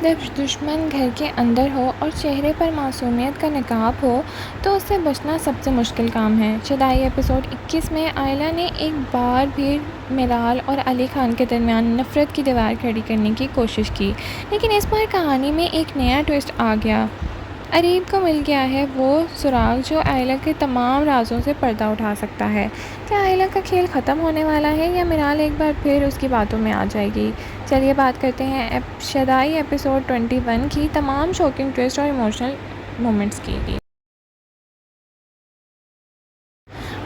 जब दुश्मन घर के अंदर हो और चेहरे पर मासूमियत का नकाब हो तो उससे बचना सबसे मुश्किल काम है। शदाई एपिसोड 21 में आयला ने एक बार भी मिराल और अली खान के दरमियान नफ़रत की दीवार खड़ी करने की कोशिश की, लेकिन इस बार कहानी में एक नया ट्विस्ट आ गया। अरीब को मिल गया है वो सुराग जो आयला के तमाम राज़ों से पर्दा उठा सकता है। क्या आयला का खेल ख़त्म होने वाला है या मिराल एक बार फिर उसकी बातों में आ जाएगी? चलिए बात करते हैं शदाई एपिसोड 21 की तमाम शॉकिंग ट्विस्ट और इमोशनल मोमेंट्स की।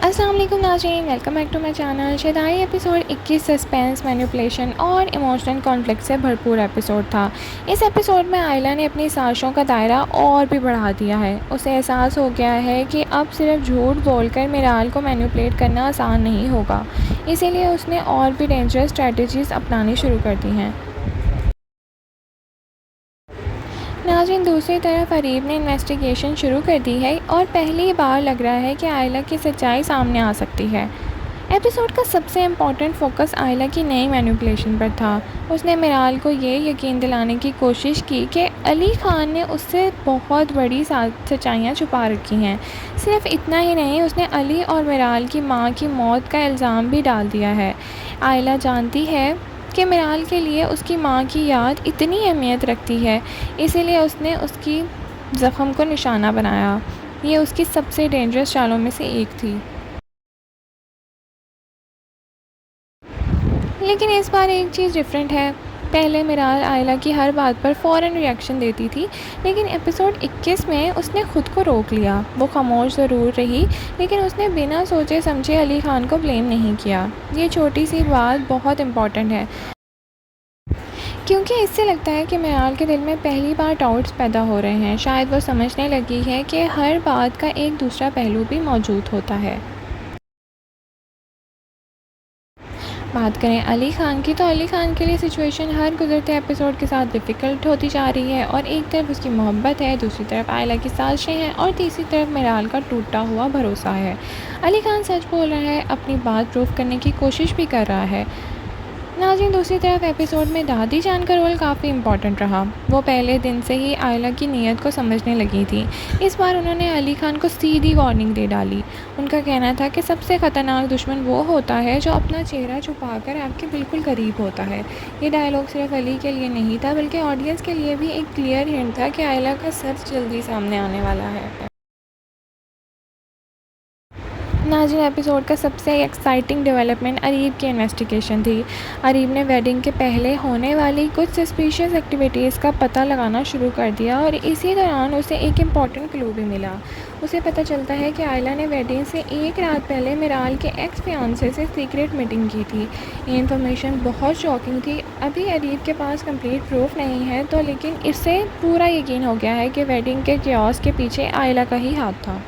अस्सलाम वालेकुम नाज़रीन, welcome back to my channel. शदाई एपिसोड 21 सस्पेंस, मैनिपुलेशन और इमोशनल कॉन्फ्लिक्ट से भरपूर एपिसोड था। इस एपिसोड में आयला ने अपनी साजिशों का दायरा और भी बढ़ा दिया है। उसे एहसास हो गया है कि अब सिर्फ झूठ बोलकर मिराल को मैनिपुलेट करना आसान नहीं होगा, इसीलिए उसने और भी डेंजरस स्ट्रेटजीज़ अपनानी शुरू कर दी हैं। नाज़रीन, दूसरी तरफ अरीब ने इन्वेस्टिगेशन शुरू कर दी है और पहली बार लग रहा है कि आयला की सच्चाई सामने आ सकती है। एपिसोड का सबसे इम्पॉर्टेंट फोकस आयला की नई मैनिपुलेशन पर था। उसने मिराल को ये यकीन दिलाने की कोशिश की कि अली खान ने उससे बहुत बड़ी सच्चाइयाँ छुपा रखी हैं। सिर्फ इतना ही नहीं, उसने अली और मिराल की माँ की मौत का इल्ज़ाम भी डाल दिया है। आयला जानती है कि मिराल के लिए उसकी माँ की याद इतनी अहमियत रखती है, इसीलिए उसने उसकी ज़ख्म को निशाना बनाया। ये उसकी सबसे डेंजरस चालों में से एक थी। लेकिन इस बार एक चीज़ डिफरेंट है। पहले मिराल आयला की हर बात पर फ़ौरन रिएक्शन देती थी, लेकिन एपिसोड 21 में उसने ख़ुद को रोक लिया। वो खामोश ज़रूर रही, लेकिन उसने बिना सोचे समझे अली खान को ब्लेम नहीं किया। ये छोटी सी बात बहुत इम्पॉर्टेंट है, क्योंकि इससे लगता है कि मिराल के दिल में पहली बार डाउट्स पैदा हो रहे हैं। शायद वो समझने लगी है कि हर बात का एक दूसरा पहलू भी मौजूद होता है। बात करें अली खान की, तो अली खान के लिए सिचुएशन हर गुजरते एपिसोड के साथ डिफ़िकल्ट होती जा रही है। और एक तरफ उसकी मोहब्बत है, दूसरी तरफ आयला की साजिशें हैं और तीसरी तरफ मिराल का टूटा हुआ भरोसा है। अली खान सच बोल रहा है, अपनी बात प्रूव करने की कोशिश भी कर रहा है। नाज़रीन, दूसरी तरफ एपिसोड में दादी जान का रोल काफ़ी इम्पॉर्टेंट रहा। वो पहले दिन से ही आयला की नीयत को समझने लगी थी। इस बार उन्होंने अली खान को सीधी वार्निंग दे डाली। उनका कहना था कि सबसे ख़तरनाक दुश्मन वो होता है जो अपना चेहरा छुपाकर आपके बिल्कुल करीब होता है। ये डायलॉग सिर्फ अली के लिए नहीं था, बल्कि ऑडियंस के लिए भी एक क्लियर हिंट था कि आयला का सच जल्दी सामने आने वाला है। नाज़रीन, एपिसोड का सबसे एक्साइटिंग डेवलपमेंट अरीब की इन्वेस्टिगेशन थी। अरीब ने वेडिंग के पहले होने वाली कुछ सस्पिशियस एक्टिविटीज़ का पता लगाना शुरू कर दिया और इसी दौरान उसे एक इम्पॉर्टेंट क्लू भी मिला। उसे पता चलता है कि आयला ने वेडिंग से एक रात पहले मिराल के एक्स फियांसे से सीक्रेट मीटिंग की थी। ये इन्फॉर्मेशन बहुत शॉकिंग थी। अभी अरीब के पास कंप्लीट प्रूफ नहीं है, तो लेकिन इससे पूरा यकीन हो गया है कि वेडिंग के क्योस के पीछे आयला का ही हाथ था।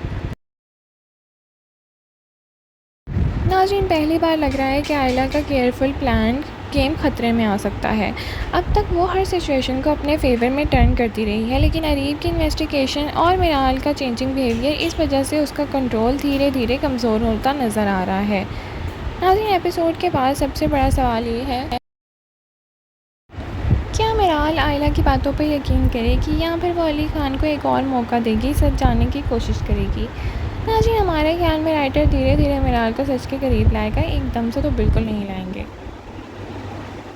नाज़रीन, पहली बार लग रहा है कि आयला का केयरफुल प्लान गेम ख़तरे में आ सकता है। अब तक वो हर सिचुएशन को अपने फेवर में टर्न करती रही है, लेकिन अरीब की इन्वेस्टिगेशन और मिराल का चेंजिंग बिहेवियर, इस वजह से उसका कंट्रोल धीरे धीरे कमज़ोर होता नज़र आ रहा है। नाज़रीन, एपिसोड के बाद सबसे बड़ा सवाल ये है, क्या मिराल आयला की बातों पर यकीन करेगी या फिर वो अली खान को एक और मौका देगी, सच जानने की कोशिश करेगी? नाज़रीन, हमारे ख्याल में राइटर धीरे धीरे मिराल को सच के करीब लाएगा, एकदम से तो बिल्कुल नहीं लाएंगे।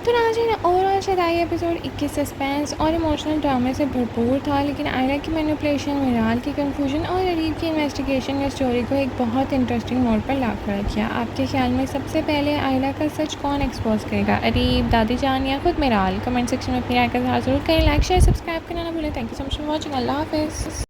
तो नाज़रीन, ओवरऑल शदाई एपिसोड 21 सस्पेंस और इमोशनल ड्रामे से भरपूर था, लेकिन आयला की मैनिपुलेशन, मिराल की कन्फ्यूजन और अरीब की इन्वेस्टिगेशन ने स्टोरी को एक बहुत इंटरेस्टिंग मोड पर ला खड़ा किया। आपके ख्याल में सबसे पहले आयला का सच कौन एक्सपोज करेगा, अरीब, दादी जान या खुद मिराल? कमेंट सेक्शन में अपनी राय का इज़हार ज़रूर करें। लाइक, शेयर, सब्सक्राइब करना ना भूलें। Thank you so much for watching. अल्लाह हाफ़िज़।